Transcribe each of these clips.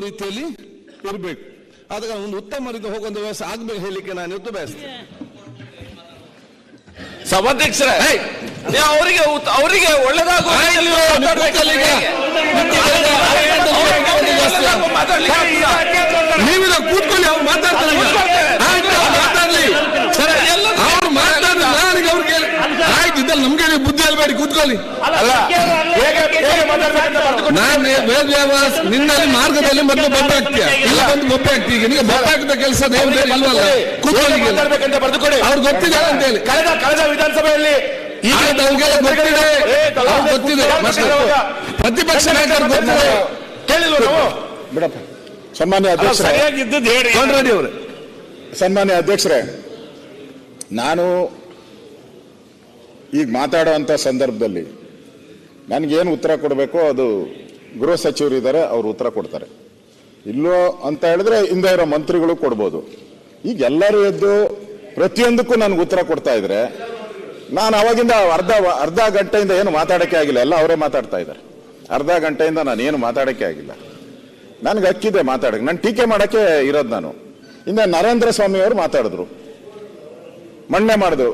ರೀತಿಯಲ್ಲಿ ಇರಬೇಕು. ಅದಕ್ಕೆ ಒಂದು ಉತ್ತಮ ರೀತಿ ಹೋಗುವಂತ ವ್ಯವಸ್ಥೆ ಆಗ್ಬೇಕು ಹೇಳಲಿಕ್ಕೆ ನಾನು ಇವತ್ತು ಬಯಸ್ತೇನೆ. ಸಭಾಧ್ಯಕ್ಷರೇ, ಅವರಿಗೆ ಒಳ್ಳೆದಾಗುವ ನೀವಿದ ಕೂತ್ಕೊಳ್ಳಿ, ಅವ್ರು ಮಾತಾಡ್ತಾರೆ, ಮಾತಾಡ್ಲಿ, ಅವ್ರು ಮಾತಾಡಿದ್ರೆ ನನಗೆ ಅವ್ರು ಕೇಳಿ ಆಯ್ತು. ಇದ್ದಲ್ಲಿ ನಮ್ಗೆ ಬುದ್ಧಿ ಹೇಳ್ಬೇಡಿ, ಕೂತ್ಕೊಳ್ಳಿ. ನಾನು ವೇದವ್ಯಾಸ ನಿನ್ನಲ್ಲಿ ಮಾರ್ಗದಲ್ಲಿ ಮೊದಲು ಬೊಬ್ಬೆ ಆಗ್ತೀಯ, ಇಲ್ಲ ಬಂದು ಬೊಬ್ಬೆ ಆಗ್ತೀಯ. ಈಗ ನೀವು ಬೊಬ್ಬೆ ಹಾಕಿದ ಕೆಲಸ ಇಲ್ವಲ್ಲ, ಕೂತ್ಕೊಳ್ಳಿ. ಅವ್ರು ಗೊತ್ತಿದೆ ಅಂತ ಹೇಳಿ ಕಳೆದ ವಿಧಾನಸಭೆಯಲ್ಲಿ ಈಗ ನಮ್ಗೆಲ್ಲ ಗೊತ್ತಿದೆ, ಪ್ರತಿಪಕ್ಷ ನಾಯಕರು ಗೊತ್ತಿದೆ. ಕೇಳಿಲ್ವ ನಾವು? ಬಿಡಪ್ಪ. ಸನ್ಮಾನ್ಯ ಅಧ್ಯಕ್ಷರೇ, ಸನ್ಮಾನ್ಯ ಅಧ್ಯಕ್ಷರೇ, ನಾನು ಈಗ ಮಾತಾಡುವಂಥ ಸಂದರ್ಭದಲ್ಲಿ ನನಗೇನು ಉತ್ತರ ಕೊಡಬೇಕೋ ಅದು ಗೃಹ ಸಚಿವರು ಇದ್ದಾರೆ, ಅವರು ಉತ್ತರ ಕೊಡ್ತಾರೆ. ಇಲ್ಲೋ ಅಂತ ಹೇಳಿದ್ರೆ ಹಿಂದೆ ಇರೋ ಮಂತ್ರಿಗಳು ಕೊಡ್ಬೋದು. ಈಗ ಎಲ್ಲರೂ ಎದ್ದು ಪ್ರತಿಯೊಂದಕ್ಕೂ ನನಗೆ ಉತ್ತರ ಕೊಡ್ತಾ ಇದ್ರೆ ನಾನು ಅವಾಗಿಂದ ಅರ್ಧ ಗಂಟೆಯಿಂದ ಏನು ಮಾತಾಡೋಕ್ಕೆ ಆಗಿಲ್ಲ. ಎಲ್ಲ ಅವರೇ ಮಾತಾಡ್ತಾ ಇದ್ದಾರೆ. ಅರ್ಧ ಗಂಟೆಯಿಂದ ನಾನು ಏನು ಮಾತಾಡೋಕ್ಕೆ ಆಗಿಲ್ಲ. ನನಗೆ ಹಕ್ಕಿದೆ ಮಾತಾಡಕ್ಕೆ, ನಾನು ಟೀಕೆ ಮಾಡೋಕ್ಕೆ ಇರೋದು. ನಾನು ಹಿಂದೆ ನರೇಂದ್ರ ಸ್ವಾಮಿ ಅವರು ಮಾತಾಡಿದ್ರು, ಮಣ್ಣೆ ಮಾಡಿದ್ರು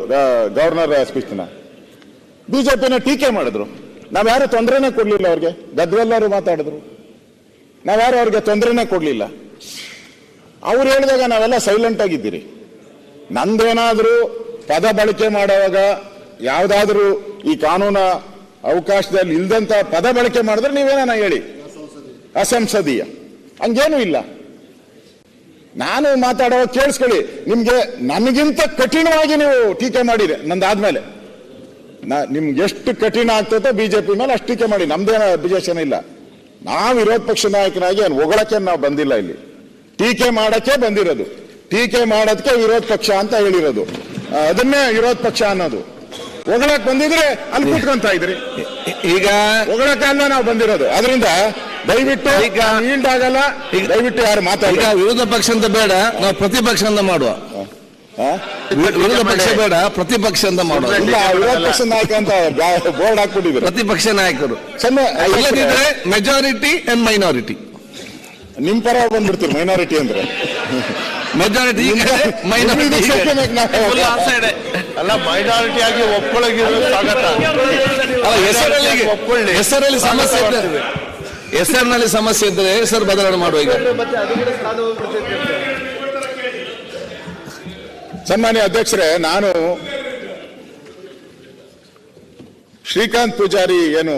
ಗವರ್ನರ್ ಸ್ಪೀಚ್ನ. ಬಿಜೆಪಿನ ಟೀಕೆ ಮಾಡಿದ್ರು, ನಾವ್ಯಾರು ತೊಂದರೆನೇ ಕೊಡ್ಲಿಲ್ಲ ಅವ್ರಿಗೆ. ಗದ್ವೆಲ್ಲರೂ ಮಾತಾಡಿದ್ರು, ನಾವ್ಯಾರು ಅವ್ರಿಗೆ ತೊಂದರೆನೇ ಕೊಡ್ಲಿಲ್ಲ. ಅವ್ರು ಹೇಳಿದಾಗ ನಾವೆಲ್ಲ ಸೈಲೆಂಟ್ ಆಗಿದ್ದೀರಿ. ನಂದೇನಾದ್ರೂ ಪದ ಬಳಕೆ ಮಾಡುವಾಗ ಯಾವ್ದಾದ್ರೂ ಈ ಕಾನೂನ ಅವಕಾಶದಲ್ಲಿ ಇಲ್ದಂತ ಪದ ಬಳಕೆ ಮಾಡಿದ್ರೆ ನೀವೇನ ಹೇಳಿ, ಅಸಂಸದೀಯ. ಹಂಗೇನು ಇಲ್ಲ. ನಾನು ಮಾತಾಡುವಾಗ ಕೇಳಿಸ್ಕೊಳ್ಳಿ, ನಿಮ್ಗೆ ನನಗಿಂತ ಕಠಿಣವಾಗಿ ನೀವು ಟೀಕೆ ಮಾಡಿದೆ ನಂದಾದ್ಮೇಲೆ. ನಿಮ್ಗೆ ಎಷ್ಟು ಕಠಿಣ ಆಗ್ತದೋ ಬಿಜೆಪಿ ಮೇಲೆ ಅಷ್ಟು ಟೀಕೆ ಮಾಡಿ, ನಮ್ದೇನ ಅಬ್ಜೆಕ್ಷನ್ ಇಲ್ಲ. ನಾವು ವಿರೋಧ ಪಕ್ಷ ನಾಯಕನಾಗಿ ಹೊಗಳಕ್ಕೆ ನಾವು ಬಂದಿಲ್ಲ, ಇಲ್ಲಿ ಟೀಕೆ ಮಾಡಕ್ಕೆ ಬಂದಿರೋದು. ಟೀಕೆ ಮಾಡೋದಕ್ಕೆ ವಿರೋಧ ಪಕ್ಷ ಅಂತ ಹೇಳಿರೋದು, ಅದನ್ನೇ ವಿರೋಧ ಪಕ್ಷ ಅನ್ನೋದು. ಹೊಗಳಕ್ ಬಂದಿದ್ರೆ ಅಲ್ಲಿ ಕೂತ್ಕೊಂತ ಇದ್ರಿ, ಈಗ ಹೊಗಳಕ್ಕಲ್ಲ ನಾವು ಬಂದಿರೋದು. ಅದರಿಂದ ದಯವಿಟ್ಟು ಈಲ್ಡ್ ಆಗಲ್ಲ, ದಯವಿಟ್ಟು ಯಾರು ಮಾತಾಡಿ. ವಿರೋಧ ಪಕ್ಷ ಅಂತ ಬೇಡ, ನಾವು ಪ್ರತಿಪಕ್ಷ ಅಂತ ಮಾಡುವ. ವಿರೋಧ ಪಕ್ಷ ಬೇಡ, ಪ್ರತಿಪಕ್ಷ ಅಂತ ಮಾಡುವ. ಇಲ್ಲ, ವಿರೋಧ ಪಕ್ಷ ನಾಯಕ ಅಂತ ಬೋರ್ಡ್ ಹಾಕ್ಬಿಟ್ಟಿದ್ರು. ಪ್ರತಿಪಕ್ಷ ನಾಯಕರು ಇಲ್ಲದಿದ್ರೆ ಮೆಜಾರಿಟಿ ಅಂಡ್ ಮೈನಾರಿಟಿ. ನಿಮ್ ಪರ ಬಂದ್ಬಿಡ್ತೀರಿ ಮೈನಾರಿಟಿ ಅಂದ್ರೆ. ಮೆಜಾರಿಟಿ ಅಲ್ಲ, ಮೈನಾರಿಟಿ ಆಗಿ ಹೆಸರಲ್ಲಿ ಸಮಸ್ಯೆ ಇರ್ತದೆ. ಹೆಸರಿನಲ್ಲಿ ಸಮಸ್ಯೆ ಇದ್ದರೆ ಹೆಸರು ಬದಲಾವಣೆ ಮಾಡುವ. ಈಗ ಸನ್ಮಾನ್ಯ ಅಧ್ಯಕ್ಷರೇ, ನಾನು ಶ್ರೀಕಾಂತ್ ಪೂಜಾರಿ ಏನು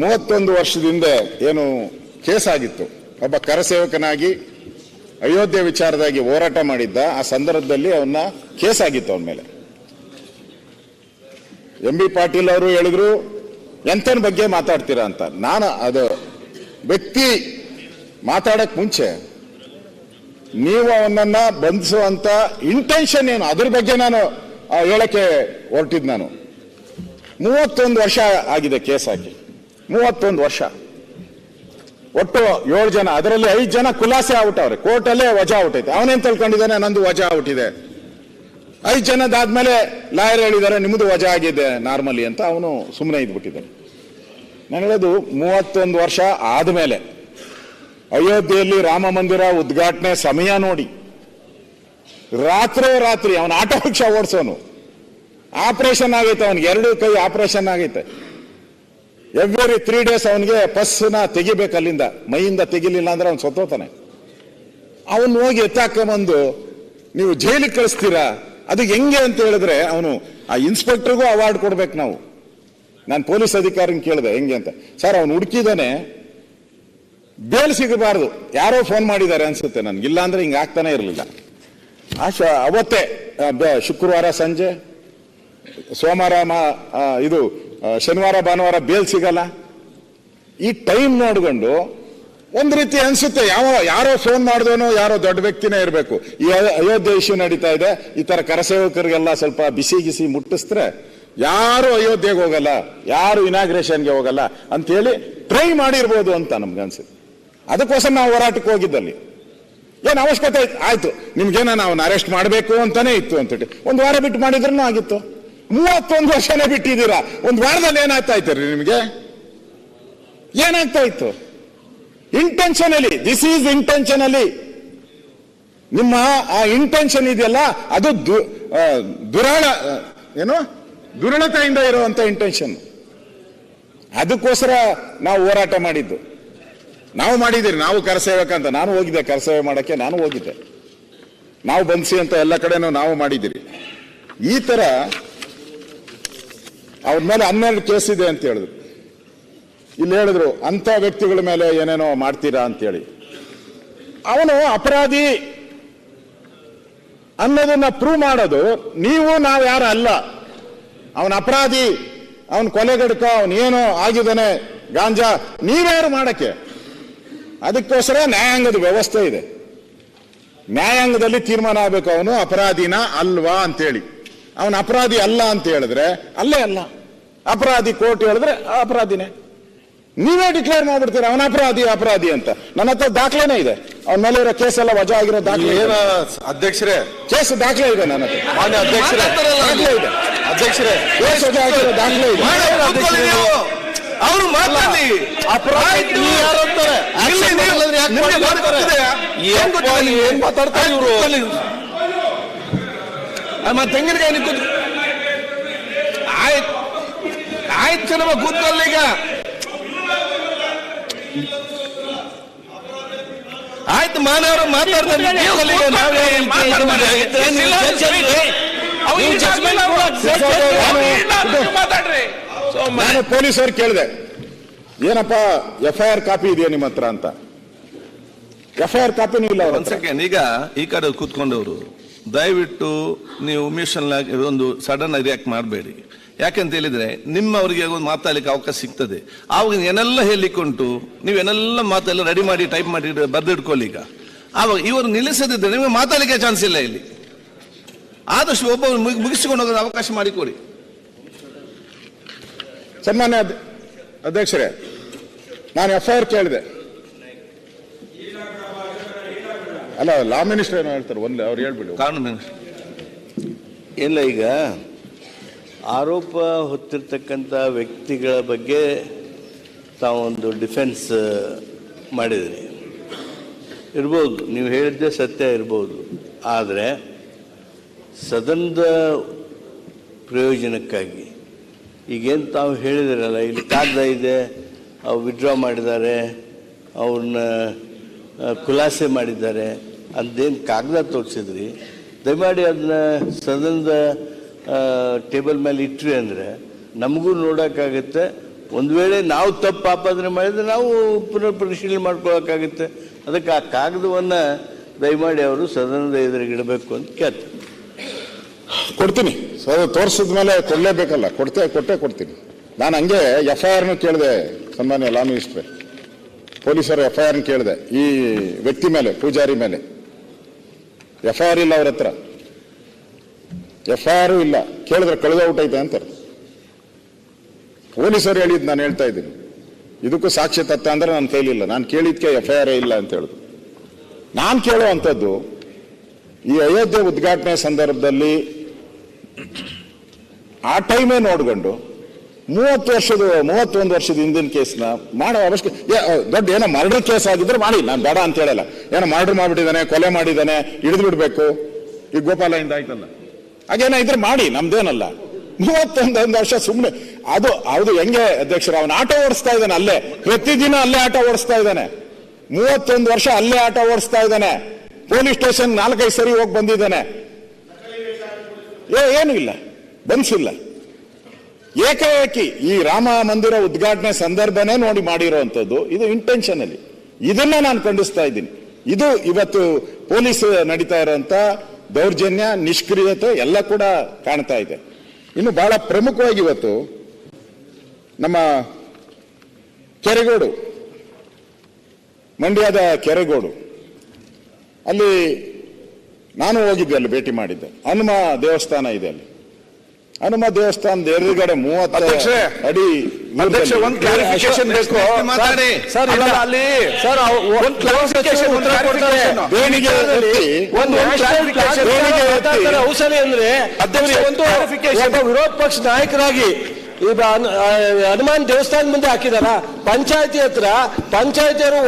31 ವರ್ಷದಿಂದ ಏನು ಕೇಸ್ ಆಗಿತ್ತು, ಒಬ್ಬ ಕರಸೇವಕನಾಗಿ ಅಯೋಧ್ಯೆ ವಿಚಾರದಾಗಿ ಹೋರಾಟ ಮಾಡಿದ್ದ. ಆ ಸಂದರ್ಭದಲ್ಲಿ ಅವನ್ನ ಕೇಸ್ ಆಗಿತ್ತು ಅವನ ಮೇಲೆ. MB ಪಾಟೀಲ್ ಅವರು ಹೇಳಿದ್ರು, ಎಂತನ ಬಗ್ಗೆ ಮಾತಾಡ್ತೀರಾ ಅಂತ. ನಾನು ಅದು ವ್ಯಕ್ತಿ ಮಾತಾಡಕ್ ಮುಂಚೆ ನೀವು ಅವನನ್ನ ಬಂಧಿಸುವಂತ ಇಂಟೆನ್ಷನ್ ಏನು, ಅದ್ರ ಬಗ್ಗೆ ನಾನು ಹೇಳಕ್ಕೆ ಹೊರಟಿದ್. ನಾನು 31 ವರ್ಷ ಆಗಿದೆ ಕೇಸ್ ಹಾಕಿ, 31 ವರ್ಷ. ಒಟ್ಟು 7 ಜನ, ಅದರಲ್ಲಿ 5 ಜನ ಖುಲಾಸೆ ಔಟವ್ರೆ, ಕೋರ್ಟಲ್ಲೇ ವಜಾ ಔಟ್ ಐತೆ. ಅವನೇನ್ ತಿಳ್ಕೊಂಡಿದ್ದಾನೆ, ನಂದು ವಜಾ ಔಟ್ ಇದೆ. 5 ಜನದಾದ್ಮೇಲೆ ಲಾಯರ್ ಹೇಳಿದ್ದಾರೆ ನಿಮ್ಮದು ವಜಾ ಆಗಿದೆ ನಾರ್ಮಲಿ ಅಂತ. ಅವನು ಸುಮ್ಮನೆ ಇದ್ಬಿಟ್ಟಿದ್ದಾನೆ. ನಾನು ಹೇಳೋದು 31 ವರ್ಷ ಆದ್ಮೇಲೆ ಅಯೋಧ್ಯೆಯಲ್ಲಿ ರಾಮ ಮಂದಿರ ಉದ್ಘಾಟನೆ ಸಮಯ ನೋಡಿ ರಾತ್ರಿ ಅವನ ಆಟೋ ರಿಕ್ಷಾ ಓಡಿಸೋನು ಆಪರೇಷನ್ ಆಗೈತೆ, ಅವನಿಗೆ 2 ಕೈ ಆಪರೇಷನ್ ಆಗೈತೆ. ಎವ್ರಿ 3 days ಅವನಿಗೆ ಪಸ್ನ ತೆಗಿಬೇಕು, ಅಲ್ಲಿಂದ ಮೈಯಿಂದ ತೆಗಿಲಿಲ್ಲ ಅಂದ್ರೆ ಅವ್ನು ಸತ್ತೋತಾನೆ. ಅವನು ಹೋಗಿ ಎತ್ತಾಕೊಂಬಂದು ನೀವು ಜೈಲಿಗೆ ಕಳಿಸ್ತೀರಾ? ಅದು ಹೆಂಗೆ ಅಂತ ಹೇಳಿದ್ರೆ, ಅವನು ಆ ಇನ್ಸ್ಪೆಕ್ಟರ್ಗೂ ಅವಾರ್ಡ್ ಕೊಡ್ಬೇಕು ನಾವು. ನಾನು ಪೊಲೀಸ್ ಅಧಿಕಾರಿನ ಕೇಳಿದೆ ಹೆಂಗೆ ಅಂತ. ಸರ್, ಅವನು ಹುಡುಕಿದಾನೆ, ಬೇಲ್ ಸಿಗಬಾರ್ದು, ಯಾರೋ ಫೋನ್ ಮಾಡಿದ್ದಾರೆ ಅನ್ಸುತ್ತೆ ನನ್ಗೆ, ಇಲ್ಲ ಅಂದ್ರೆ ಹಿಂಗೆ ಆಗ್ತಾನೆ ಇರಲಿಲ್ಲ. ಅವತ್ತೇ ಶುಕ್ರವಾರ ಸಂಜೆ, ಸೋಮವಾರ ಇದು ಶನಿವಾರ ಭಾನುವಾರ ಬೇಲ್ ಸಿಗಲ್ಲ. ಈ ಟೈಮ್ ನೋಡ್ಕೊಂಡು ಒಂದ್ ರೀತಿ ಅನ್ಸುತ್ತೆ, ಯಾರೋ ಫೋನ್ ಮಾಡಿದವನು ಯಾರೋ ದೊಡ್ಡ ವ್ಯಕ್ತಿನೇ ಇರಬೇಕು. ಈ ಅಯೋಧ್ಯೆ ಇಶ್ಯೂ ನಡೀತಾ ಇದೆ, ಈ ತರ ಕರಸೇವಕರಿಗೆಲ್ಲ ಸ್ವಲ್ಪ ಬಿಸಿ ಮುಟ್ಟಿಸಿದ್ರೆ ಯಾರು ಅಯೋಧ್ಯೆಗೆ ಹೋಗಲ್ಲ, ಯಾರು ಇನಾಗ್ರೇಷನ್ಗೆ ಹೋಗಲ್ಲ ಅಂತ ಹೇಳಿ ಟ್ರೈ ಮಾಡಿರ್ಬೋದು ಅಂತ ನಮ್ಗೆ ಅನ್ಸುತ್ತೆ. ಅದಕ್ಕೋಸ್ಕರ ನಾವು ಹೋರಾಟಕ್ಕೆ ಹೋಗಿದ್ದಲ್ಲಿ ಏನ್ ಅವಶ್ಯಕತೆ ಆಯ್ತು, ನಿಮ್ಗೇನ ನಾವು ಅರೆಸ್ಟ್ ಮಾಡಬೇಕು ಅಂತಾನೆ ಇತ್ತು ಅಂತೇಳಿ 1 ವಾರ ಬಿಟ್ಟು ಮಾಡಿದ್ರೂ ಆಗಿತ್ತು. 31 ವರ್ಷನೇ ಬಿಟ್ಟಿದ್ದೀರಾ, 1 ವಾರದಲ್ಲಿ ಏನಾಗ್ತಾ ಇತ್ತು ರೀ ನಿಮ್ಗೆ? ಏನಾಗ್ತಾ ಇತ್ತು? Intentionally, this is intentionally. ನಿಮ್ಮ ಆ ಇಂಟೆನ್ಷನ್ ಇದೆಯಲ್ಲ ಅದು ದುರಳತೆಯಿಂದ ಇರುವಂತ ಇಂಟೆನ್ಷನ್. ಅದಕ್ಕೋಸ್ಕರ ನಾವು ಹೋರಾಟ ಮಾಡಿದ್ದು. ನಾವು ಮಾಡಿದ್ದೀರಿ, ನಾವು ಕರಸೇವಕ ಅಂತ ನಾನು ಹೋಗಿದ್ದೆ, ಕರಸೇವೆ ಮಾಡಕ್ಕೆ ನಾನು ಹೋಗಿದ್ದೆ. ನಾವು ಬಂಧಿಸಿ ಅಂತ ಎಲ್ಲ ಕಡೆನೂ ನಾವು ಮಾಡಿದ್ದೀರಿ. ಈ ತರ ಅವ್ರ ಮೇಲೆ 12 ಕೇಸ್ ಇದೆ ಅಂತ ಹೇಳಿದ್ರು. ಇಲ್ಲಿ ಹೇಳಿದ್ರು ಅಂತ ವ್ಯಕ್ತಿಗಳ ಮೇಲೆ ಏನೇನೋ ಮಾಡ್ತೀರಾ ಅಂತೇಳಿ. ಅವನು ಅಪರಾಧಿ ಅನ್ನೋದನ್ನ ಪ್ರೂವ್ ಮಾಡೋದು ನೀವು ನಾವು ಯಾರು ಅಲ್ಲ. ಅವನ ಅಪರಾಧಿ, ಅವನ ಕೊಲೆಗಡಕ, ಅವನೇನೋ ಆಗಿದ್ದಾನೆ, ಗಾಂಜಾ, ನೀವ್ಯಾರು ಮಾಡಕ್ಕೆ? ಅದಕ್ಕೋಸ್ಕರ ನ್ಯಾಯಾಂಗದ ವ್ಯವಸ್ಥೆ ಇದೆ. ನ್ಯಾಯಾಂಗದಲ್ಲಿ ತೀರ್ಮಾನ ಆಗಬೇಕು ಅವನು ಅಪರಾಧಿನ ಅಲ್ವಾ ಅಂತೇಳಿ. ಅವನ ಅಪರಾಧಿ ಅಲ್ಲ ಅಂತ ಹೇಳಿದ್ರೆ ಅಲ್ಲೇ ಅಲ್ಲ, ಅಪರಾಧಿ ಕೋರ್ಟ್ ಹೇಳಿದ್ರೆ ಅಪರಾಧಿನೇ. ನೀವೇ ಡಿಕ್ಲೇರ್ ಮಾಡ್ಬಿಡ್ತೀರ ಅವನ ಅಪರಾಧಿ ಅಂತ. ನನ್ನ ಹತ್ರ ದಾಖಲೆನೇ ಇದೆ, ಅವನ ಮೇಲೆ ಇರೋ ಕೇಸ್ ಎಲ್ಲ ವಜಾ ಆಗಿರೋ ದಾಖಲೆ. ಅಧ್ಯಕ್ಷರೇ, ಕೇಸ್ ದಾಖಲೆ ಇದೆ ನನ್ನ ಹತ್ರ. ಮಾನ್ಯ ಅಧ್ಯಕ್ಷರೇ, ದಾಖಲೆ ಇದೆ ಅಧ್ಯಕ್ಷರೇ, ಕೇಸ್ ವಜಾ ಆಗಿರೋ ದಾಖಲೆ ಇದೆ. ಅವರು ಮಾತಾಡಿ ಏನ್ ಮಾತಾಡ್ತಾರೆ ಇವರು? ತೆಂಗಿನಕಾಯಿ ಆಯ್ತು ನಮ್ಮ ಕೂತ್ಕೊಳ್ಳಿ. ಈಗ ಆಯ್ತು, ಮಾನವರು ಮಾತಾಡ್ತಾರೆ. ನಾನು ಪೊಲೀಸರು ಕೇಳಿದೆ, ಏನಪ್ಪ FIR ಕಾಪಿ ಇದೆಯಾ ನಿಮ್ಮ ಹತ್ರ ಅಂತ. FIR ಕಾಪಿನೂ ಇಲ್ಲ. ಒಂದ್ ಸೆಕೆಂಡ್, ಈಗ ಈ ಕಡೆ ಕೂತ್ಕೊಂಡವರು ದಯವಿಟ್ಟು ನೀವು ಒಂದು ಸಡನ್ ರಿಯಾಕ್ಟ್ ಮಾಡಬೇಡಿ. ಯಾಕಂತ ಹೇಳಿದ್ರೆ ನಿಮ್ಮವರಿಗೆ ಒಂದು ಮಾತಾಡ್ಲಿಕ್ಕೆ ಅವಕಾಶ ಸಿಗ್ತದೆ. ಆವಾಗ ಏನೆಲ್ಲ ಹೇಳಿಕೊಂಡು ನೀವೇನೆಲ್ಲ ಮಾತೆಲ್ಲ ರೆಡಿ ಮಾಡಿ ಟೈಪ್ ಮಾಡಿ ಬರೆದಿಟ್ಕೊಳ್ಳಿ. ಈಗ ಆವಾಗ ಇವರು ನಿಲ್ಲಿಸದಿದ್ರೆ ನಿಮಗೆ ಮಾತಾಡ್ಲಿಕ್ಕೆ ಚಾನ್ಸ್ ಇಲ್ಲ. ಇಲ್ಲಿ ಆದಷ್ಟು ಒಬ್ಬ ಮುಗಿಸಿಕೊಂಡು ಹೋಗೋದು ಅವಕಾಶ ಮಾಡಿಕೊಡಿ. ಸನ್ಮಾನ್ಯ ಅಧ್ಯಕ್ಷರೇ, ನಾನು FIR ಕೇಳಿದೆ. ಅಲ್ಲ, ಲಾ ಮಿನಿಸ್ಟರ್ ಏನೋ ಹೇಳ್ತಾರೆ, ಒಂದು ಅವ್ರು ಹೇಳ್ಬಿಡು. ಕಾನೂನು ಇಲ್ಲ, ಈಗ ಆರೋಪ ಹೊತ್ತಿರ್ತಕ್ಕಂಥ ವ್ಯಕ್ತಿಗಳ ಬಗ್ಗೆ ತಾವೊಂದು ಡಿಫೆನ್ಸ್ ಮಾಡಿದ್ರಿ. ಇರ್ಬೋದು, ನೀವು ಹೇಳಿದ್ದೆ ಸತ್ಯ ಇರ್ಬೋದು. ಆದರೆ ಸದನದ ಪ್ರಯೋಜನಕ್ಕಾಗಿ ಈಗೇನು ತಾವು ಹೇಳಿದಿರಲ್ಲ, ಇಲ್ಲಿ ಕಾಗದ ಇದೆ, ಅವ್ರು ವಿಡ್ರಾ ಮಾಡಿದ್ದಾರೆ, ಅವ್ರನ್ನ ಖುಲಾಸೆ ಮಾಡಿದ್ದಾರೆ ಅಂತೇನು ಕಾಗದ ತೋರಿಸಿದ್ರಿ, ದಯಮಾಡಿ ಅದನ್ನ ಸದನದ ಟೇಬಲ್ ಮೇಲೆ ಇಟ್ರಿ ಅಂದರೆ ನಮಗೂ ನೋಡೋಕ್ಕಾಗುತ್ತೆ. ಒಂದು ವೇಳೆ ನಾವು ತಪ್ಪು ಆಪಾದನೆ ಮಾಡಿದರೆ ನಾವು ಪುನರ್ ಪರಿಶೀಲನೆ ಮಾಡ್ಕೊಳ್ಳೋಕ್ಕಾಗುತ್ತೆ. ಅದಕ್ಕೆ ಆ ಕಾಗದವನ್ನು ದಯಮಾಡಿ ಅವರು ಸದನದ ಎದುರಿಗಿಡಬೇಕು ಅಂತ ಕೇಳ್ತಾರೆ. ಕೊಡ್ತೀನಿ, ತೋರಿಸಿದ ಮೇಲೆ ಕೊಡಲೇಬೇಕಲ್ಲ, ಕೊಟ್ಟೇ ಕೊಡ್ತೀನಿ. ನಾನು ಹಂಗೆ FIRನು ಕೇಳಿದೆ, ಸನ್ಮಾನ್ಯ ಲಾ ಮಿನಿಸ್ಟ್ರೆ, ಪೊಲೀಸರು FIRನ ಕೇಳಿದೆ ಈ ವ್ಯಕ್ತಿ ಮೇಲೆ, ಪೂಜಾರಿ ಮೇಲೆ. FIR ಇಲ್ಲ ಅವ್ರ ಹತ್ರ, FIR ಇಲ್ಲ. ಕೇಳಿದ್ರೆ ಕಳೆದೋಗ್ಬಿಟ್ಟೈತೆ ಅಂತಾರೆ. ಪೊಲೀಸರು ಹೇಳಿದ್ ನಾನು ಹೇಳ್ತಾ ಇದ್ದೀನಿ. ಇದಕ್ಕೂ ಸಾಕ್ಷ್ಯ ತತ್ತ ಅಂದ್ರೆ ನನ್ನ ಕೈಲಿಲ್ಲ. ನಾನು ಕೇಳಿದ್ಕೆ FIR ಇಲ್ಲ ಅಂತ ಹೇಳಿದ್ರು. ನಾನು ಕೇಳುವಂಥದ್ದು, ಈ ಅಯೋಧ್ಯೆ ಉದ್ಘಾಟನೆ ಸಂದರ್ಭದಲ್ಲಿ ಆ ಟೈಮೇ ನೋಡ್ಕೊಂಡು 31 ವರ್ಷದ ಹಿಂದಿನ ಕೇಸ್ನ ಮಾಡೋ ಅವಶ್ಯಕ. ದೊಡ್ಡ ಏನೋ ಮರ್ಡರ್ ಕೇಸ್ ಆಗಿದ್ರೆ ಮಾಡಿ, ನಾನು ಬೇಡ ಅಂತ ಹೇಳಲ್ಲ. ಏನೋ ಮರ್ಡರ್ ಮಾಡಿಬಿಟ್ಟಿದ್ದಾನೆ, ಕೊಲೆ ಮಾಡಿದ್ದಾನೆ, ಹಿಡಿದು ಬಿಡ್ಬೇಕು. ಈಗ ಗೋಪಾಲಯಿಂದ ಆಯ್ತಲ್ಲ, ಹಾಗೇನ ಇದ್ರೆ ಮಾಡಿ, ನಮ್ದೇನಲ್ಲ. 31 ವರ್ಷ ಸುಮ್ಮನೆ ಅದು ಹೆಂಗೆ ಅಧ್ಯಕ್ಷರು, ಅವನು ಆಟೋ ಓಡಿಸ್ತಾ ಇದ್ದಾನೆ ಅಲ್ಲೇ, ಪ್ರತಿದಿನ ಅಲ್ಲೇ ಆಟೋ ಓಡಿಸ್ತಾ ಇದ್ದಾನೆ. 31 ವರ್ಷ ಅಲ್ಲೇ ಆಟೋ ಓಡಿಸ್ತಾ ಇದ್ದಾನೆ. ಪೊಲೀಸ್ ಸ್ಟೇಷನ್ 4-5 ಸರಿ ಹೋಗಿ ಬಂದಿದ್ದಾನೆ. ಏನು ಇಲ್ಲ, ಬಂಧಿಸಿಲ್ಲ. ಏಕಾಏಕಿ ಈ ರಾಮ ಮಂದಿರ ಉದ್ಘಾಟನೆ ಸಂದರ್ಭನೇ ನೋಡಿ ಮಾಡಿರುವಂಥದ್ದು. ಇದು ಇಂಟೆನ್ಷನಲಿ. ಇದನ್ನ ನಾನು ಖಂಡಿಸ್ತಾ ಇದ್ದೀನಿ. ಇದು ಇವತ್ತು ಪೊಲೀಸ್ ನಡೀತಾ ಇರುವಂತ ದೌರ್ಜನ್ಯ, ನಿಷ್ಕ್ರಿಯತೆ ಎಲ್ಲ ಕೂಡ ಕಾಣ್ತಾ ಇದೆ. ಇನ್ನು ಬಹಳ ಪ್ರಮುಖವಾಗಿ ಇವತ್ತು ನಮ್ಮ ಕೆರೆಗೋಡು, ಮಂಡ್ಯದ ಕೆರೆಗೋಡು, ಅಲ್ಲಿ ನಾನು ಹೋಗಿದ್ದೆ, ಅಲ್ಲಿ ಭೇಟಿ ಮಾಡಿದ್ದೆ. ಹನುಮ ದೇವಸ್ಥಾನ ಇದೆ ಅಲ್ಲಿ. ಹನುಮ ದೇವಸ್ಥಾನದ ಎದುರುಗಡೆ 30 ಅಡಿ ಒಂದು ಕ್ಲಾರಿಫಿಕೇಶನ್ ಬೇಕು. ಅಲ್ಲಿ ಔಷಧಿ ಅಂದ್ರೆ ವಿರೋಧ ಪಕ್ಷ ನಾಯಕರಾಗಿ ಈಗ ಹನುಮಾನ್ ದೇವಸ್ಥಾನ ಮುಂದೆ ಹಾಕಿದಾರ ಪಂಚಾಯತಿ ಹತ್ರ ಪಂಚಾಯತಿಯವರು